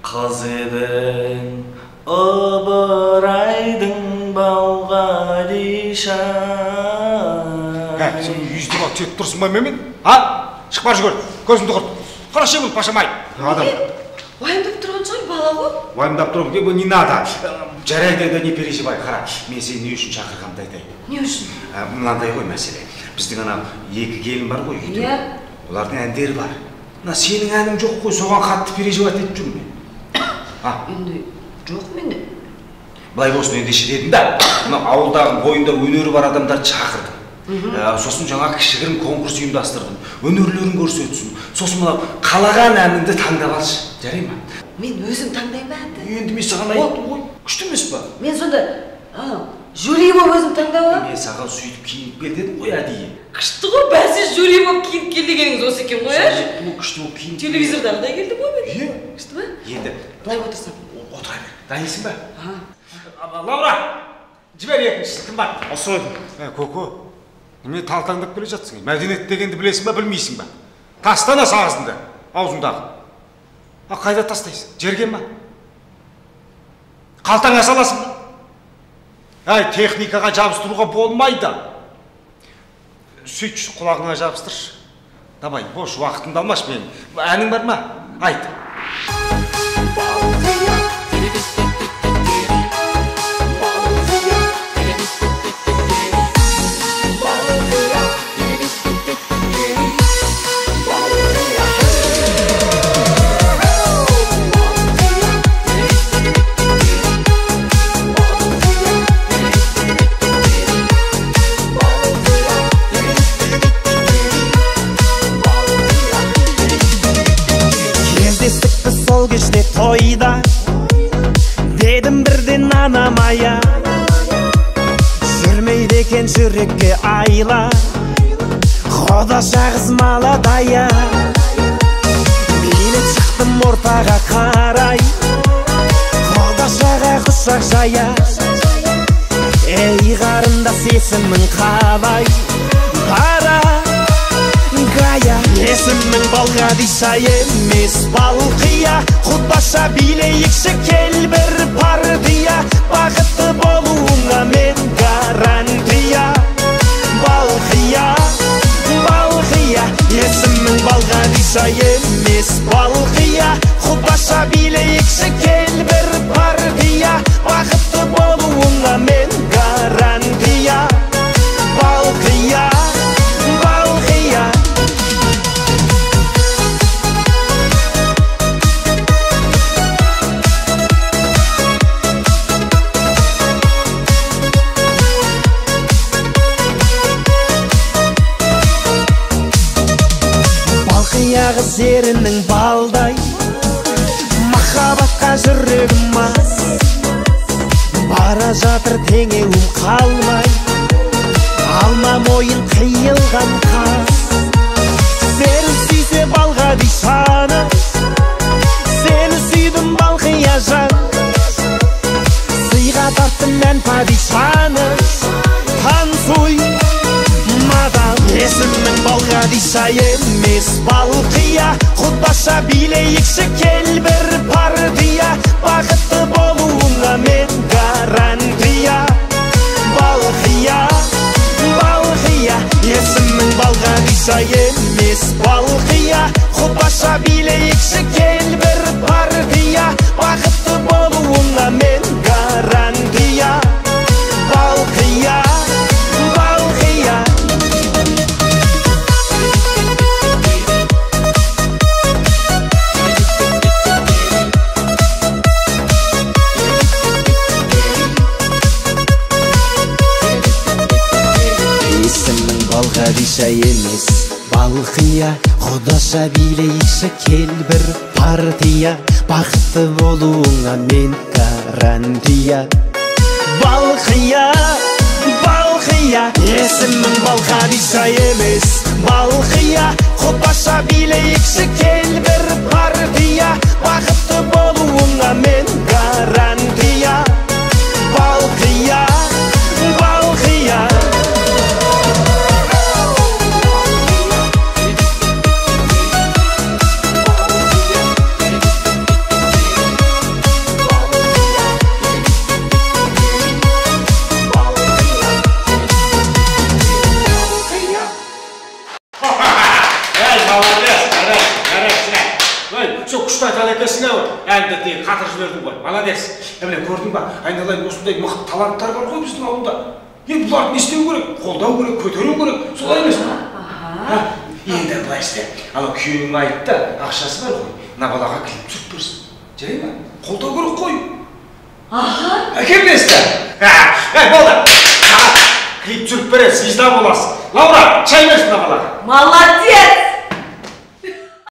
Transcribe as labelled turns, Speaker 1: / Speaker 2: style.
Speaker 1: Kız edin ıbıraydın balga dişan.
Speaker 2: Sen yüzді бал тек тұрсын ба мен? Ha? Шық бар жүгір, көзімді құрт. Қарашы бұл пашамай.
Speaker 3: Уайымдап тұрған шығар бала ғой?
Speaker 2: Уайымдап тұрмын, не надо. Жарайды, не переживай, қара. Мен сені не үшін шақырғанымды айтайын.
Speaker 3: Не үшін?
Speaker 2: Мынандай ғой мәселе. Біздің ана екі келін бар ғой үйде. Олардың әндері бар. Сенің әнің жоқ қой, соған қатты переживать етіп жүрмін мен.
Speaker 3: Енді жоқ менде.
Speaker 2: Былай болсын ендеше дедім да, ауылдағы бойында өнері бар адамдарды шақырдым. Сосын жаңа кішігірім конкурс ұйымдастырдым. Өнерлерін көрсетсін. Сосын мына қалаған әніңді таңдап алшы. Жарай ма?
Speaker 3: Мен өзім таңдаймын ба әнді?
Speaker 2: Енді мен саған айттым ғой. Күшті емес па?
Speaker 3: Мен сонда жюри болып өзім таңдап аламын.
Speaker 2: Мен саған сөйтіп киініп кел дедім ғой әдейі.
Speaker 3: Күшті ғой, бәсе жюри болып киініп кел дегеніңіз осы екен ғой,
Speaker 2: Күшті болып киініп.
Speaker 3: Телевизордағыдай келдім ғой мен. Күшті ба?
Speaker 2: Енді.
Speaker 3: Былай отырсам.
Speaker 2: Отыра бер. Дайынсың ба? Лаура, жібер екіншісі, кім бар?
Speaker 1: Осы ойдым.
Speaker 2: Көке, неме талтаңдап келе жатсың? Мәдениет дегенді білесің ба, білмейсің ба? Тастана сағызынды, аузындағы. Қайда тастайсың? Жерге ма? Қалтаңа саласың ба? Техникаға жабыстыруға болмайды. Сөйтші құлағыңа жабыстыршы. Давай, бош уақытымды алмаш мен. Әнің бар ма? Айт.
Speaker 4: Тойда дедім бірден анамая, жүрмейді екен жүрекке айла, Құда шағыз маладая. Билеп шықтым ортаға қарай, Құда шаға құшақ жая. Ей қарындас есімің қалай, бара гая. Есімің балға диша емес балқия, Құдаша билейікші кел бір партия, бақытты болуыңа мен гарантия. Балқия, балқия, есімің балға диша емес балқия, Құдаша билейікші кел бір партия, бақытты болуыңа мен гарантия. Балқия, балқия. Қыз ерінің балдай, махаббатқа жүрегім мас, бара жатыр теңеуім қалмай, алма мойын қиылған қас. Сені сүйсе балға дишаны, сені сүйдім балқия жан, сыйға тарттым мән падишаны. Танцуй мадам, есімнің балға диша емес балқия, Құдаша билейікші кел бір партия, бақытты болуыңа мен гарантия. Балқия, балқия, есімің балға диша емес балқия, Құдаша билейікші кел бір партия, бақытты болуыңа мен гарантия. Балқия, балқия. Диша емес балқия, Құдаша билейікші кел бір партия, бақытты болуыңа мен гарантия. Балқия, балқия, есімің балға диша емес балқия, Құдаша билейікші кел бір партия, бақытты болуыңа мен гарантия. Балқия, балқия.
Speaker 2: молодец, жарайсың. Ой, со күшті айтады екенсің ау. Әлі де қатыр жібердің ғой. Молодец. Міне көрдің ба? Айналайын осындай мықты таланттар бар ғой біздің ауылда. Бұларды не істеу керек? Қолдау керек, көтеру керек. Солай емес пе? Енді былай істе. Ана күйеуің айтты, ақшасы бар ғой. Мына балаға клип түсіріп берсін. Жарай ма? Қолдау керек қой. Әкелместі. Болды. Клип түсіріп бересіз, звезда боласың. Лаура, шай берсін мына балаға.
Speaker 3: Молодец!